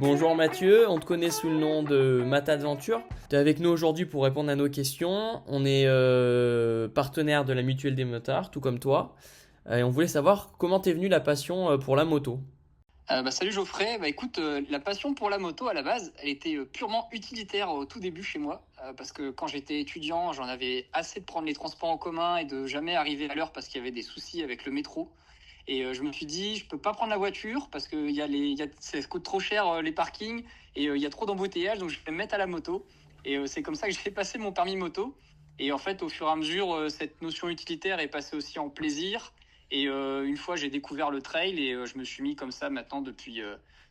Bonjour Mathieu, on te connaît sous le nom de Matadventure. Tu es avec nous aujourd'hui pour répondre à nos questions. On est partenaire de la Mutuelle des motards, tout comme toi. Et on voulait savoir comment t'es venue la passion pour la moto. Salut Geoffrey, écoute, la passion pour la moto à la base, elle était purement utilitaire au tout début chez moi, parce que quand j'étais étudiant, j'en avais assez de prendre les transports en commun et de jamais arriver à l'heure parce qu'il y avait des soucis avec le métro. Et je me suis dit, je peux pas prendre la voiture parce que ça coûte trop cher les parkings et il y a trop d'embouteillages, donc je vais me mettre à la moto. Et c'est comme ça que j'ai passé mon permis moto. Et en fait, au fur et à mesure, cette notion utilitaire est passée aussi en plaisir. Et une fois, j'ai découvert le trail et je me suis mis comme ça maintenant depuis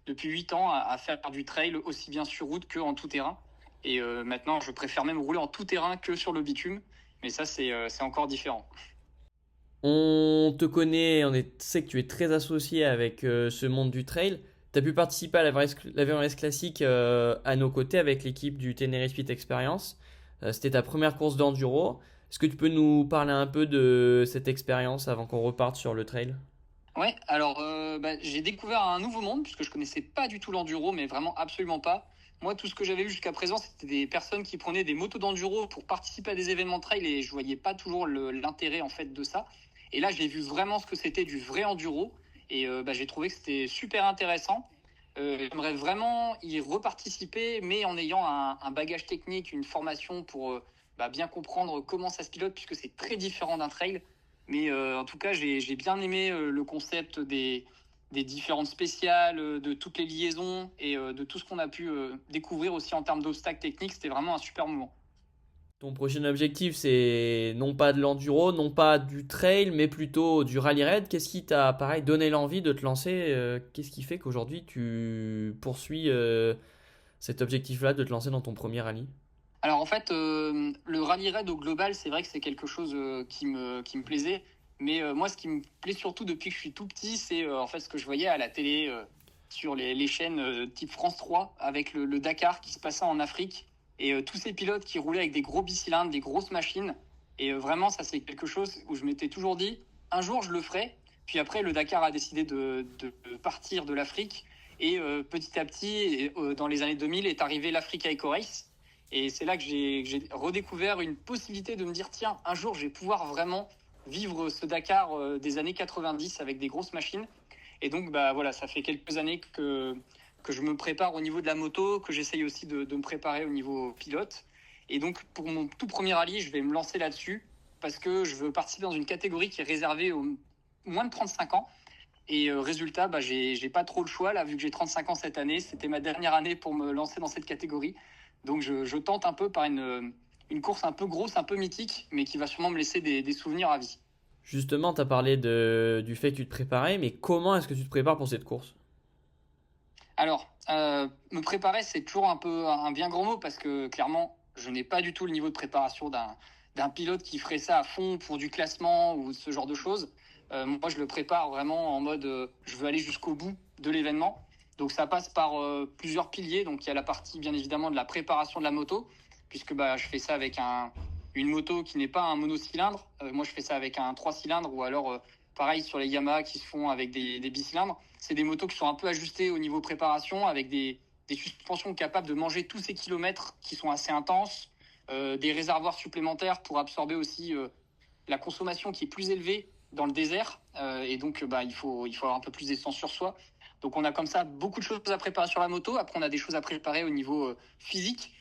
8 ans à faire du trail aussi bien sur route qu'en tout terrain. Et maintenant, je préfère même rouler en tout terrain que sur le bitume. Mais ça, c'est encore différent. On te connaît, sait que tu es très associé avec ce monde du trail. Tu as pu participer à la VRS Classique à nos côtés avec l'équipe du Tenerife Speed Experience. C'était ta première course d'enduro. Est-ce que tu peux nous parler un peu de cette expérience avant qu'on reparte sur le trail? Ouais, alors j'ai découvert un nouveau monde puisque je connaissais pas du tout l'enduro, mais vraiment absolument pas. Moi, tout ce que j'avais vu jusqu'à présent, c'était des personnes qui prenaient des motos d'enduro pour participer à des événements trail et je voyais pas toujours l'intérêt en fait de ça. Et là, j'ai vu vraiment ce que c'était du vrai enduro et j'ai trouvé que c'était super intéressant. J'aimerais vraiment y reparticiper, mais en ayant un bagage technique, une formation pour bien comprendre comment ça se pilote puisque c'est très différent d'un trail. Mais en tout cas, j'ai bien aimé le concept des différentes spéciales, de toutes les liaisons et de tout ce qu'on a pu découvrir aussi en termes d'obstacles techniques. C'était vraiment un super moment. Ton prochain objectif, c'est non pas de l'enduro, non pas du trail, mais plutôt du rallye raid. Qu'est-ce qui t'a, pareil, donné l'envie de te lancer qu'est-ce qui fait qu'aujourd'hui tu poursuis cet objectif-là de te lancer dans ton premier rallye? Alors en fait, le rallye raid au global, c'est vrai que c'est quelque chose qui me plaisait. Mais moi, ce qui me plaît surtout depuis que je suis tout petit, c'est en fait ce que je voyais à la télé sur les chaînes type France 3 avec le Dakar qui se passait en Afrique et tous ces pilotes qui roulaient avec des gros bicylindres, des grosses machines. Et vraiment, ça c'est quelque chose où je m'étais toujours dit, un jour je le ferai. Puis après, le Dakar a décidé de partir de l'Afrique et petit à petit, dans les années 2000, est arrivé l'Africa Eco Race. Et c'est là que j'ai redécouvert une possibilité de me dire, tiens, un jour, je vais pouvoir vraiment vivre ce Dakar des années 90 avec des grosses machines. Et donc, voilà, ça fait quelques années que je me prépare au niveau de la moto, que j'essaye aussi de me préparer au niveau pilote. Et donc, pour mon tout premier rallye, je vais me lancer là-dessus parce que je veux participer dans une catégorie qui est réservée aux moins de 35 ans. Et résultat, j'ai pas trop le choix là, vu que j'ai 35 ans cette année. C'était ma dernière année pour me lancer dans cette catégorie. Donc je tente un peu par une course un peu grosse, un peu mythique, mais qui va sûrement me laisser des souvenirs à vie. Justement, tu as parlé du fait que tu te préparais, mais comment est-ce que tu te prépares pour cette course? Alors, me préparer, c'est toujours un peu un bien grand mot parce que clairement, je n'ai pas du tout le niveau de préparation d'un pilote qui ferait ça à fond pour du classement ou ce genre de choses. Moi, je le prépare vraiment en mode je veux aller jusqu'au bout de l'événement. Donc, ça passe par plusieurs piliers. Donc, il y a la partie, bien évidemment, de la préparation de la moto, puisque je fais ça avec une moto qui n'est pas un monocylindre. Moi, je fais ça avec un 3 cylindres ou alors, pareil, sur les Yamaha qui se font avec des bicylindres. C'est des motos qui sont un peu ajustées au niveau préparation avec des suspensions capables de manger tous ces kilomètres qui sont assez intenses, des réservoirs supplémentaires pour absorber aussi la consommation qui est plus élevée dans le désert. Et donc, il faut avoir un peu plus d'essence sur soi. Donc, on a comme ça beaucoup de choses à préparer sur la moto. Après, on a des choses à préparer au niveau physique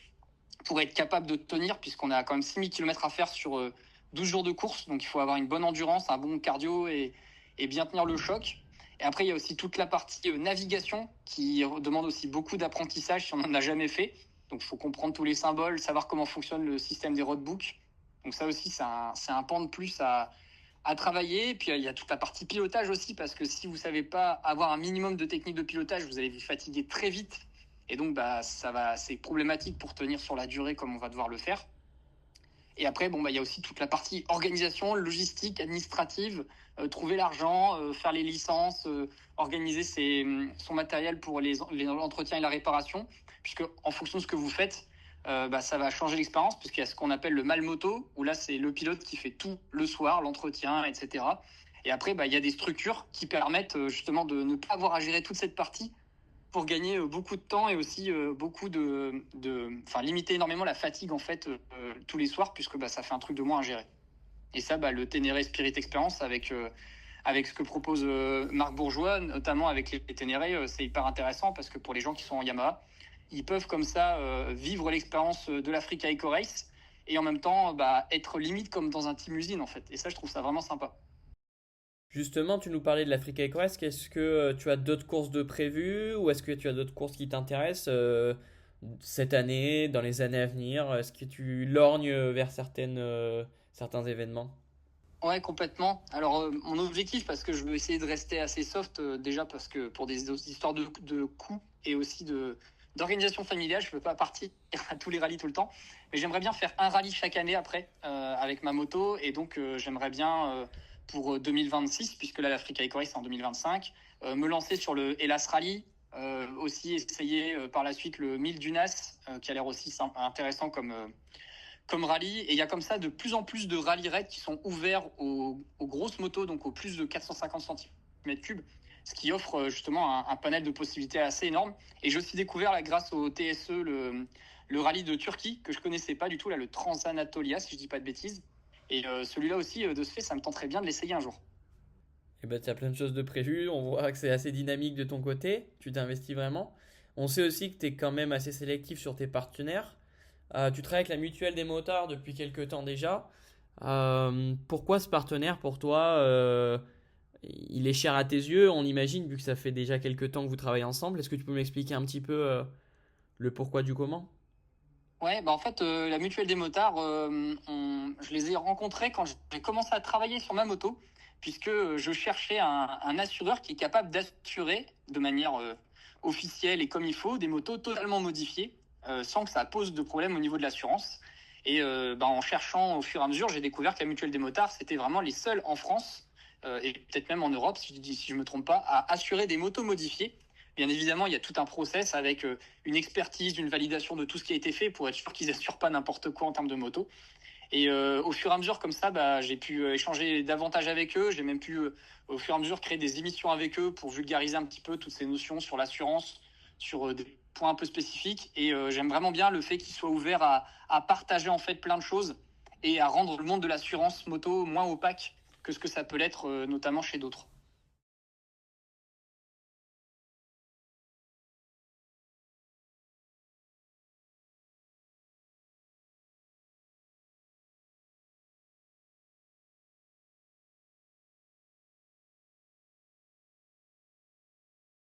pour être capable de tenir, puisqu'on a quand même 6000 km à faire sur 12 jours de course. Donc, il faut avoir une bonne endurance, un bon cardio et bien tenir le choc. Et après, il y a aussi toute la partie navigation qui demande aussi beaucoup d'apprentissage si on n'en a jamais fait. Donc, il faut comprendre tous les symboles, savoir comment fonctionne le système des roadbooks. Donc, ça aussi, c'est un pan de plus à travailler. Et puis, il y a toute la partie pilotage aussi, parce que si vous ne savez pas avoir un minimum de technique de pilotage, vous allez vous fatiguer très vite. Et donc, c'est problématique pour tenir sur la durée comme on va devoir le faire. Et après, il y a aussi toute la partie organisation, logistique, administrative, trouver l'argent, faire les licences, organiser son matériel pour l'entretien et la réparation, puisque en fonction de ce que vous faites, ça va changer l'expérience, puisqu'il y a ce qu'on appelle le mal moto, où là, c'est le pilote qui fait tout le soir, l'entretien, etc. Et après, il y a des structures qui permettent justement de ne pas avoir à gérer toute cette partie pour gagner beaucoup de temps et aussi enfin, limiter énormément la fatigue en fait tous les soirs puisque ça fait un truc de moins à gérer. Et ça, le Ténéré Spirit Experience avec ce que propose Marc Bourgeois, notamment avec les Ténéré, c'est hyper intéressant parce que pour les gens qui sont en Yamaha, ils peuvent comme ça vivre l'expérience de l'Africa Eco Race et en même temps être limite comme dans un team usine en fait. Et ça, je trouve ça vraiment sympa. Justement, tu nous parlais de l'Africa Eco Race. Est-ce que tu as d'autres courses de prévues ou est-ce que tu as d'autres courses qui t'intéressent cette année, dans les années à venir? Est-ce que tu lorgnes vers certains événements? Ouais, complètement. Alors, mon objectif, parce que je veux essayer de rester assez soft, déjà parce que pour des histoires de coûts et aussi d'organisation familiale, je ne peux pas partir à tous les rallyes tout le temps. Mais j'aimerais bien faire un rallye chaque année après avec ma moto. Et donc, j'aimerais bien, pour 2026, puisque là, l'Africa Eco Race c'est en 2025, me lancer sur le Hellas Rally. Aussi essayer par la suite le 1000 Dunas, qui a l'air aussi intéressant comme rallye. Et il y a comme ça de plus en plus de rallye raids qui sont ouverts aux grosses motos, donc aux plus de 450 cm3, ce qui offre justement un panel de possibilités assez énorme. Et j'ai aussi découvert, là, grâce au TSE, le rallye de Turquie, que je connaissais pas du tout, là, le Transanatolia, si je dis pas de bêtises. Et celui-là aussi, de ce fait, ça me tenterait bien de l'essayer un jour. Eh ben, tu as plein de choses de prévues. On voit que c'est assez dynamique de ton côté. Tu t'investis vraiment. On sait aussi que tu es quand même assez sélectif sur tes partenaires. Tu travailles avec la Mutuelle des motards depuis quelques temps déjà. Pourquoi ce partenaire pour toi il est cher à tes yeux, on imagine, vu que ça fait déjà quelques temps que vous travaillez ensemble. Est-ce que tu peux m'expliquer un petit peu le pourquoi du comment? Ouais, en fait, la mutuelle des motards, je les ai rencontrés quand j'ai commencé à travailler sur ma moto, puisque je cherchais un assureur qui est capable d'assurer de manière officielle et comme il faut des motos totalement modifiées, sans que ça pose de problème au niveau de l'assurance. Et en cherchant au fur et à mesure, j'ai découvert que la mutuelle des motards, c'était vraiment les seuls en France, et peut-être même en Europe, si je me trompe pas, à assurer des motos modifiées. Bien évidemment, il y a tout un process avec une expertise, une validation de tout ce qui a été fait pour être sûr qu'ils n'assurent pas n'importe quoi en termes de moto. Et au fur et à mesure, comme ça, j'ai pu échanger davantage avec eux. J'ai même pu, au fur et à mesure, créer des émissions avec eux pour vulgariser un petit peu toutes ces notions sur l'assurance, sur des points un peu spécifiques. Et j'aime vraiment bien le fait qu'ils soient ouverts à partager en fait plein de choses et à rendre le monde de l'assurance moto moins opaque que ce que ça peut l'être, notamment chez d'autres.